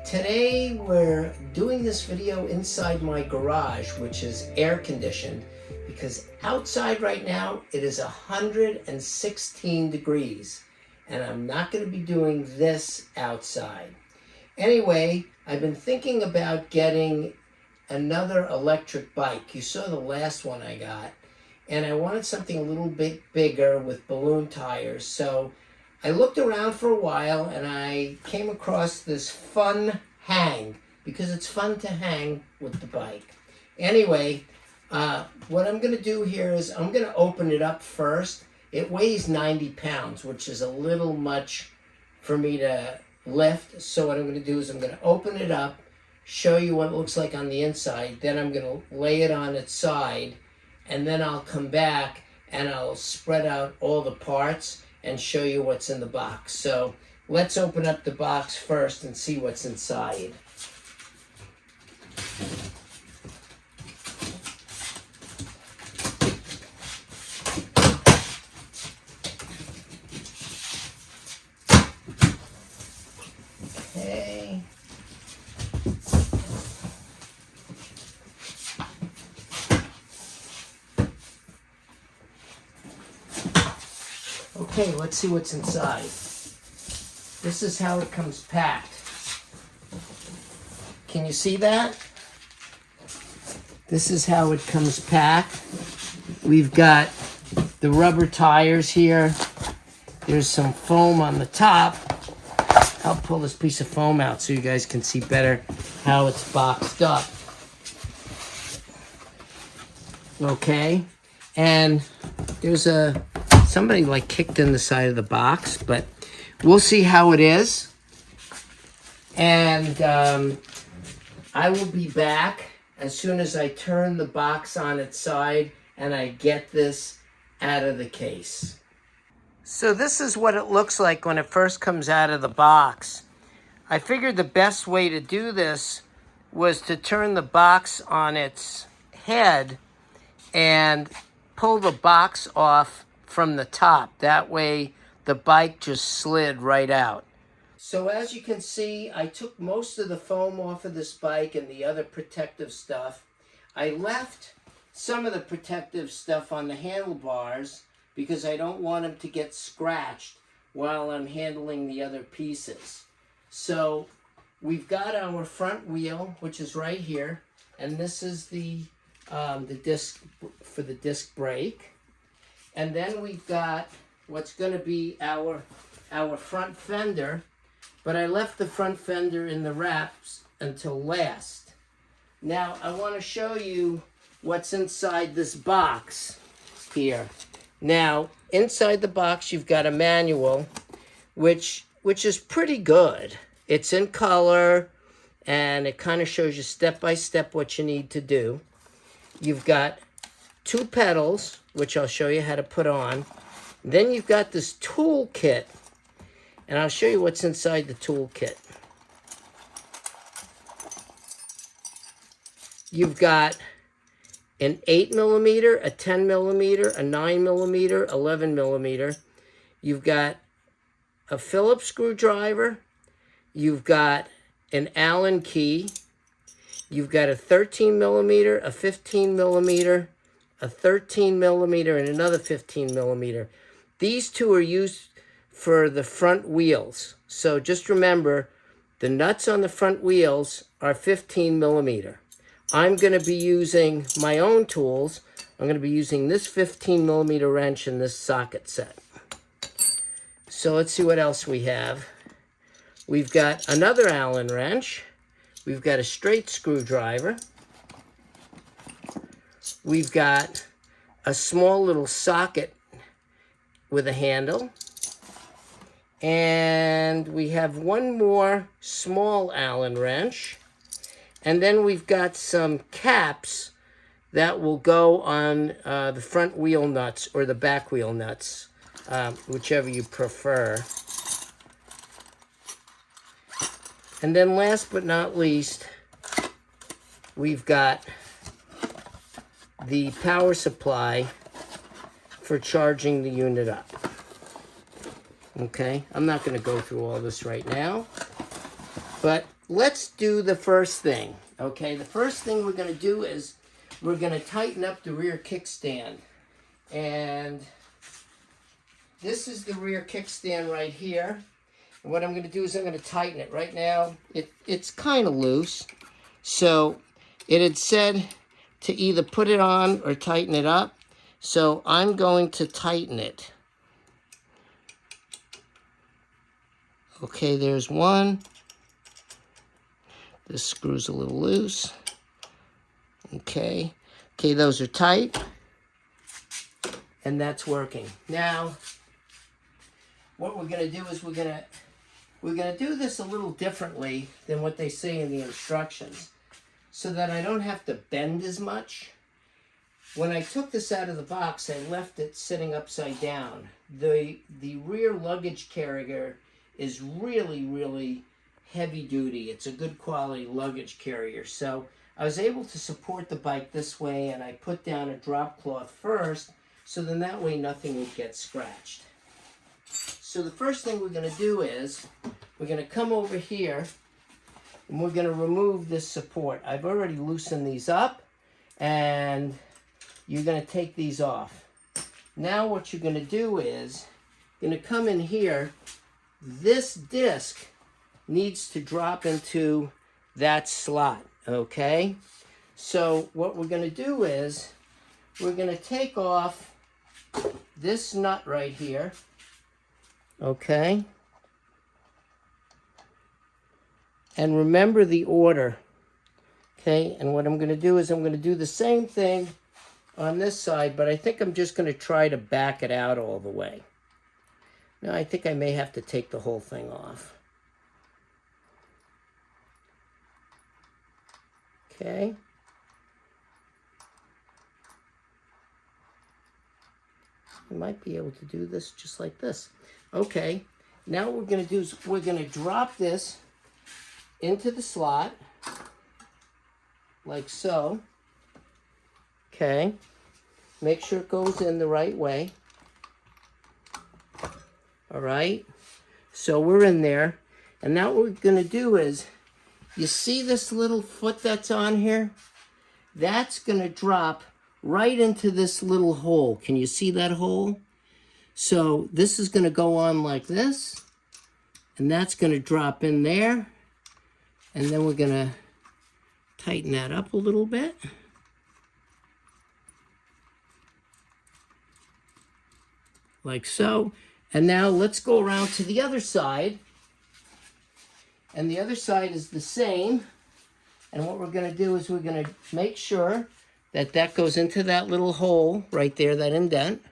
Today we're doing this video inside my garage, which is air conditioned, because outside right now it is 116 degrees and I'm not going to be doing this outside. Anyway, I've been thinking about getting another electric bike. You saw the last one I got, and I wanted something a little bit bigger with balloon tires. So I looked around for a while and I came across this Funhang, because it's fun to hang with the bike. Anyway, what I'm going to do here is I'm going to open it up first. It weighs 90 pounds, which is a little much for me to lift. So what I'm going to do is I'm going to open it up, show you what it looks like on the inside. Then I'm going to lay it on its side, and then I'll come back and I'll spread out all the parts and show you what's in the box. So let's open up the box first and see what's inside. Okay. Okay, let's see what's inside. This is how it comes packed. Can you see that? This is how it comes packed. We've got the rubber tires here. There's some foam on the top. I'll pull this piece of foam out so you guys can see better how it's boxed up. Okay, and there's somebody like kicked in the side of the box, but we'll see how it is. And I will be back as soon as I turn the box on its side and I get this out of the case. So this is what it looks like when it first comes out of the box. I figured the best way to do this was to turn the box on its head and pull the box off from the top. That way the bike just slid right out. So as you can see, I took most of the foam off of this bike and the other protective stuff. I left some of the protective stuff on the handlebars because I don't want them to get scratched while I'm handling the other pieces. So we've got our front wheel, which is right here, and this is the disc for the disc brake. And then we've got what's going to be our front fender, but I left the front fender in the wraps until last. Now I want to show you what's inside this box here. Now inside the box you've got a manual, which is pretty good. It's in color and it kind of shows you step by step what you need to do. You've got 2 pedals, which I'll show you how to put on. Then you've got this tool kit, and I'll show you what's inside the tool kit. You've got an 8mm, a 10mm, a 9mm, 11mm. You've got a Phillips screwdriver. You've got an Allen key. You've got a 13mm, a 15mm, a 13mm, and another 15mm. These 2 are used for the front wheels. So just remember, the nuts on the front wheels are 15mm. I'm going to be using my own tools. I'm going to be using this 15mm wrench and this socket set. So let's see what else we have. We've got another Allen wrench. We've got a straight screwdriver. We've got a small little socket with a handle. And we have one more small Allen wrench. And then we've got some caps that will go on the front wheel nuts or the back wheel nuts, whichever you prefer. And then last but not least, we've got the power supply for charging the unit up. Okay, I'm not going to go through all this right now, but let's do the first thing. Okay, the first thing we're going to do is we're going to tighten up the rear kickstand. And this is the rear kickstand right here. And what I'm going to do is I'm going to tighten it. Right now, it's kind of loose. So it had said to either put it on or tighten it up. So I'm going to tighten it. Okay, there's one. This screw's a little loose. Okay, those are tight. And that's working. Now, what we're gonna do is we're gonna do this a little differently than what they say in the instructions, so that I don't have to bend as much. When I took this out of the box, I left it sitting upside down. The rear luggage carrier is really, really heavy duty. It's a good quality luggage carrier. So I was able to support the bike this way, and I put down a drop cloth first, so then that way nothing would get scratched. So the first thing we're going to do is we're going to come over here and we're going to remove this support. I've already loosened these up, and you're going to take these off. Now what you're going to do is you're going to come in here. This disc needs to drop into that slot, okay? So what we're going to do is we're going to take off this nut right here, okay? And remember the order, okay? And what I'm going to do is I'm going to do the same thing on this side, but I think I'm just going to try to back it out all the way. Now, I think I may have to take the whole thing off. Okay. I might be able to do this just like this. Okay. Now what we're going to do is we're going to drop this into the slot, like so. Okay. Make sure it goes in the right way. All right. So we're in there. And now what we're going to do is, you see this little foot that's on here? That's going to drop right into this little hole. Can you see that hole? So this is going to go on like this. And that's going to drop in there. And then we're going to tighten that up a little bit. Like so. And now let's go around to the other side. And the other side is the same. And what we're going to do is we're going to make sure that that goes into that little hole right there, that indent.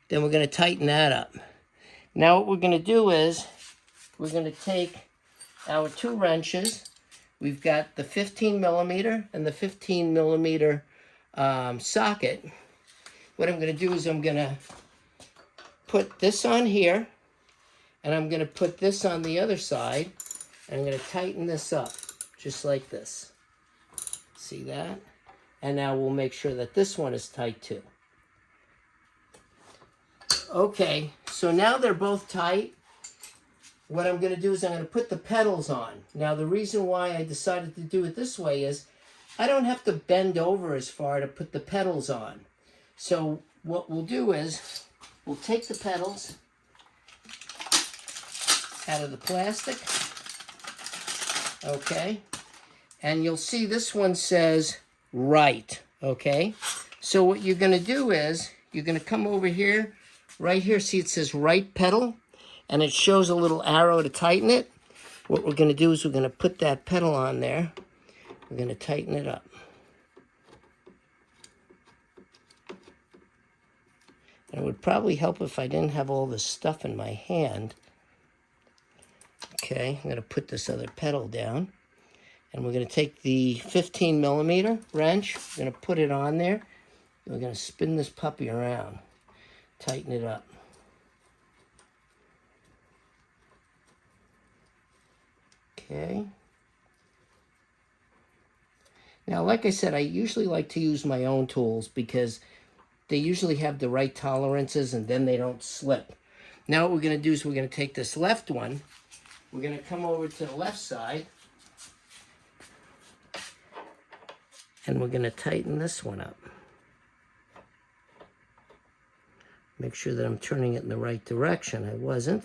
Then we're going to tighten that up. Now what we're going to do is we're going to take our two wrenches. We've got the 15 millimeter and the 15 millimeter socket. What I'm going to do is I'm going to put this on here, and I'm going to put this on the other side, and I'm going to tighten this up just like this. See that? And now we'll make sure that this one is tight too. Okay, so now they're both tight. What I'm going to do is I'm going to put the pedals on. Now the reason why I decided to do it this way is I don't have to bend over as far to put the pedals on. So what we'll do is we'll take the pedals out of the plastic, okay? And you'll see this one says right, okay? So what you're going to do is you're going to come over here, right here, see it says right pedal, and it shows a little arrow to tighten it. What we're going to do is we're going to put that pedal on there. We're going to tighten it up. And it would probably help if I didn't have all this stuff in my hand. Okay, I'm going to put this other pedal down. And we're going to take the 15 millimeter wrench. We're going to put it on there. We're going to spin this puppy around. Tighten it up. Okay. Now, like I said, I usually like to use my own tools because they usually have the right tolerances and then they don't slip. Now what we're going to do is we're going to take this left one we're going to come over to the left side. And we're going to tighten this one up. Make sure that I'm turning it in the right direction. I wasn't.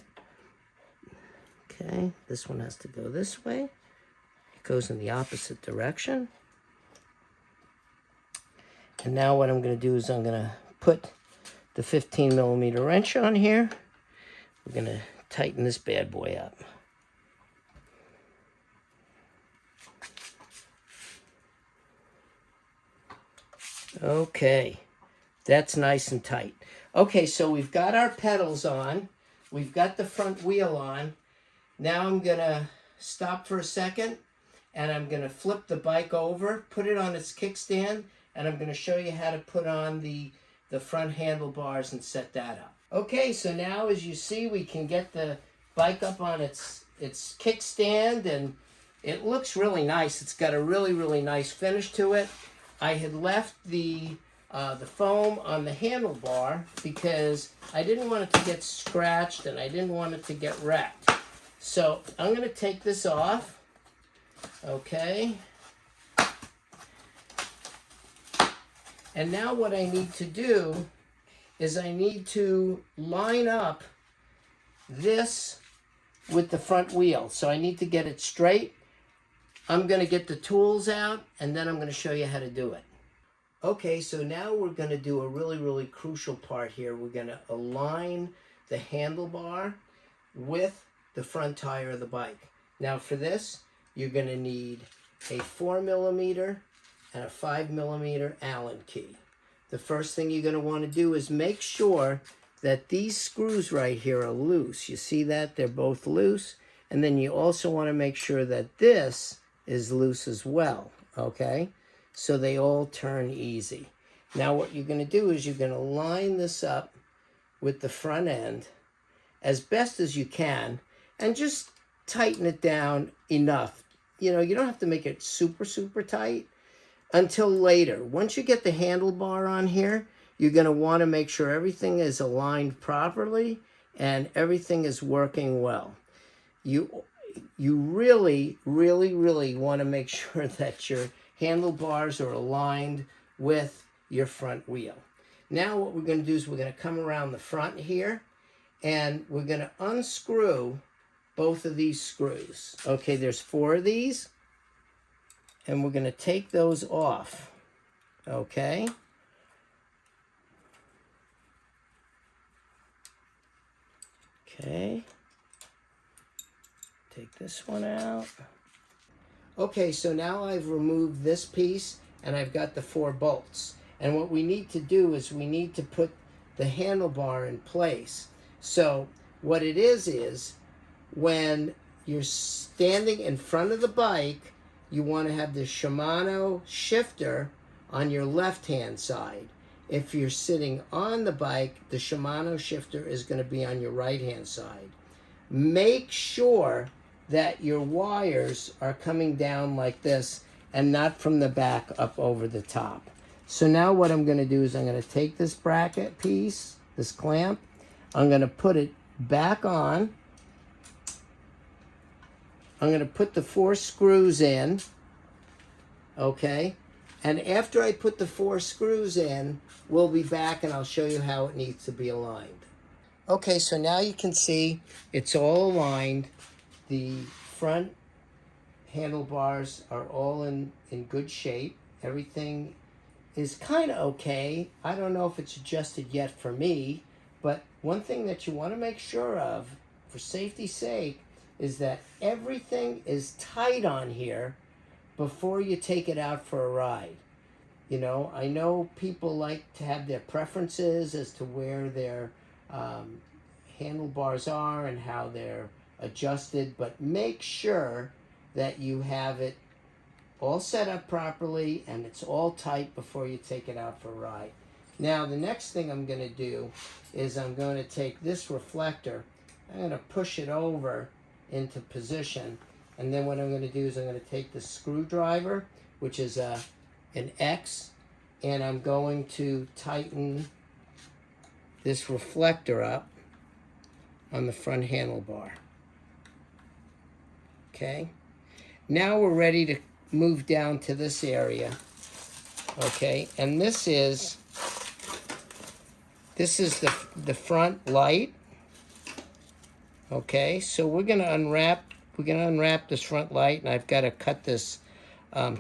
Okay, this one has to go this way. It goes in the opposite direction. And now what I'm going to do is I'm going to put the 15mm wrench on here. We're going to tighten this bad boy up. Okay, that's nice and tight. Okay, so we've got our pedals on. We've got the front wheel on. Now I'm going to stop for a second, and I'm going to flip the bike over, put it on its kickstand, and I'm going to show you how to put on the front handlebars and set that up. Okay, so now as you see, we can get the bike up on its kickstand, and it looks really nice. It's got a really, really nice finish to it. I had left the foam on the handlebar because I didn't want it to get scratched and I didn't want it to get wrecked. So I'm going to take this off. Okay. And now what I need to do is I need to line up this with the front wheel. So I need to get it straight. I'm going to get the tools out, and then I'm going to show you how to do it. Okay, so now we're going to do a really, really crucial part here. We're going to align the handlebar with the front tire of the bike. Now for this, you're going to need a 4mm and a 5mm Allen key. The first thing you're going to want to do is make sure that these screws right here are loose. You see that? They're both loose. And then you also want to make sure that this is loose as well, okay? So they all turn easy. Now what you're going to do is you're going to line this up with the front end as best as you can and just tighten it down enough. You know, you don't have to make it super, super tight until later. Once you get the handlebar on here, you're going to want to make sure everything is aligned properly and everything is working well. You really, really, really want to make sure that your handlebars are aligned with your front wheel. Now what we're going to do is we're going to come around the front here and we're going to unscrew both of these screws. Okay, there's 4 of these and we're going to take those off. Okay. Okay. Take this one out. Okay, so now I've removed this piece and I've got the 4 bolts. And what we need to do is we need to put the handlebar in place. So what it is when you're standing in front of the bike, you want to have the Shimano shifter on your left-hand side. If you're sitting on the bike, the Shimano shifter is going to be on your right-hand side. Make sure that your wires are coming down like this and not from the back up over the top. So now what I'm going to do is I'm going to take this bracket piece, this clamp, I'm going to put it back on. I'm going to put the 4 screws in, okay? And after I put the 4 screws in, we'll be back and I'll show you how it needs to be aligned. Okay, so now you can see it's all aligned. The front handlebars are all in good shape. Everything is kind of okay. I don't know if it's adjusted yet for me, but one thing that you want to make sure of, for safety's sake, is that everything is tight on here before you take it out for a ride. You know, I know people like to have their preferences as to where their handlebars are and how they're adjusted, but make sure that you have it all set up properly and it's all tight before you take it out for a ride. Now the next thing I'm going to do is I'm going to take this reflector, I'm going to push it over into position, and then what I'm going to do is I'm going to take the screwdriver, which is an X, and I'm going to tighten this reflector up on the front handlebar. Okay. Now we're ready to move down to this area. Okay, and this is the front light. Okay, so we're gonna unwrap this front light, and I've got to cut this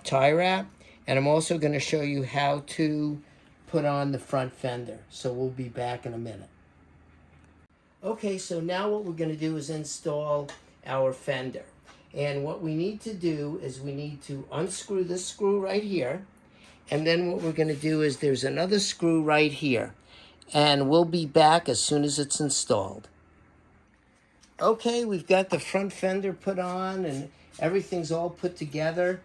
tie wrap, and I'm also going to show you how to put on the front fender. So we'll be back in a minute. Okay, so now what we're going to do is install our fender. And what we need to do is we need to unscrew this screw right here. And then what we're going to do is there's another screw right here. And we'll be back as soon as it's installed. Okay, we've got the front fender put on and everything's all put together.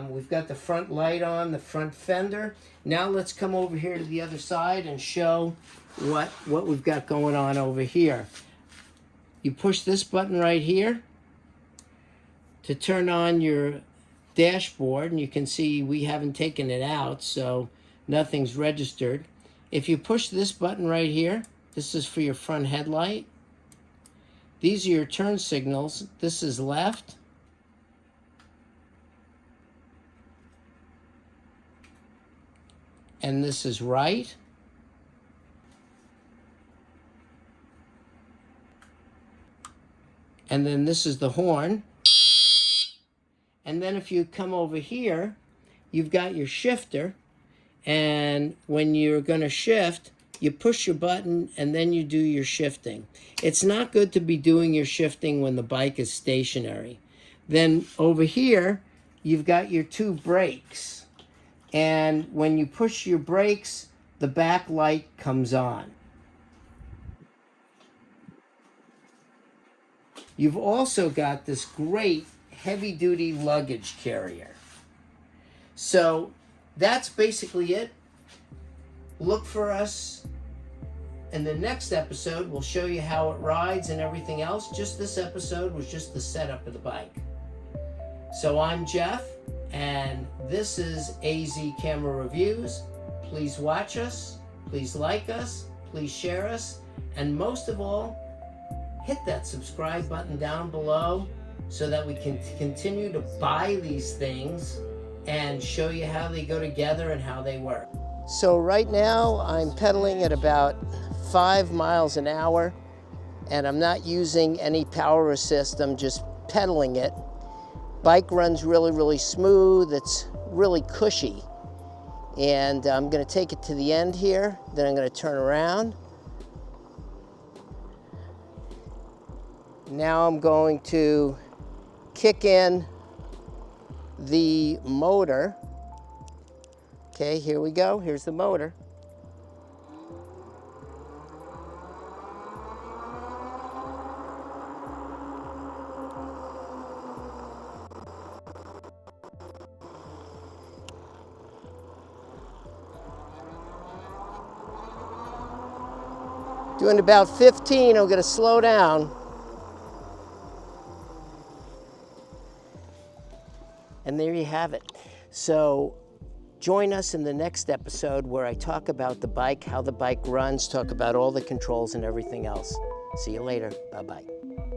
We've got the front light on, the front fender. Now let's come over here to the other side and show what we've got going on over here. You push this button right here to turn on your dashboard, and you can see we haven't taken it out, so nothing's registered. If you push this button right here, this is for your front headlight. These are your turn signals. This is left. And this is right. And then this is the horn. And then if you come over here, you've got your shifter. And when you're going to shift, you push your button and then you do your shifting. It's not good to be doing your shifting when the bike is stationary. Then over here, you've got your two brakes. And when you push your brakes, the back light comes on. You've also got this great heavy-duty luggage carrier. So that's basically it. Look for us in the next episode. We'll show you how it rides and everything else. Just this episode was just the setup of the bike. So I'm Jeff, and this is AZ Camera Reviews. Please watch us, please like us, please share us, and most of all, hit that subscribe button down below so that we can continue to buy these things and show you how they go together and how they work. So right now I'm pedaling at about 5 miles an hour, and I'm not using any power assist, I'm just pedaling it. Bike runs really, really smooth, it's really cushy. And I'm gonna take it to the end here, then I'm gonna turn around. Now I'm going to kick in the motor. Okay, here we go. Here's the motor. Doing about 15, I'm going to slow down. And there you have it. So join us in the next episode where I talk about the bike, how the bike runs, talk about all the controls and everything else. See you later. Bye-bye.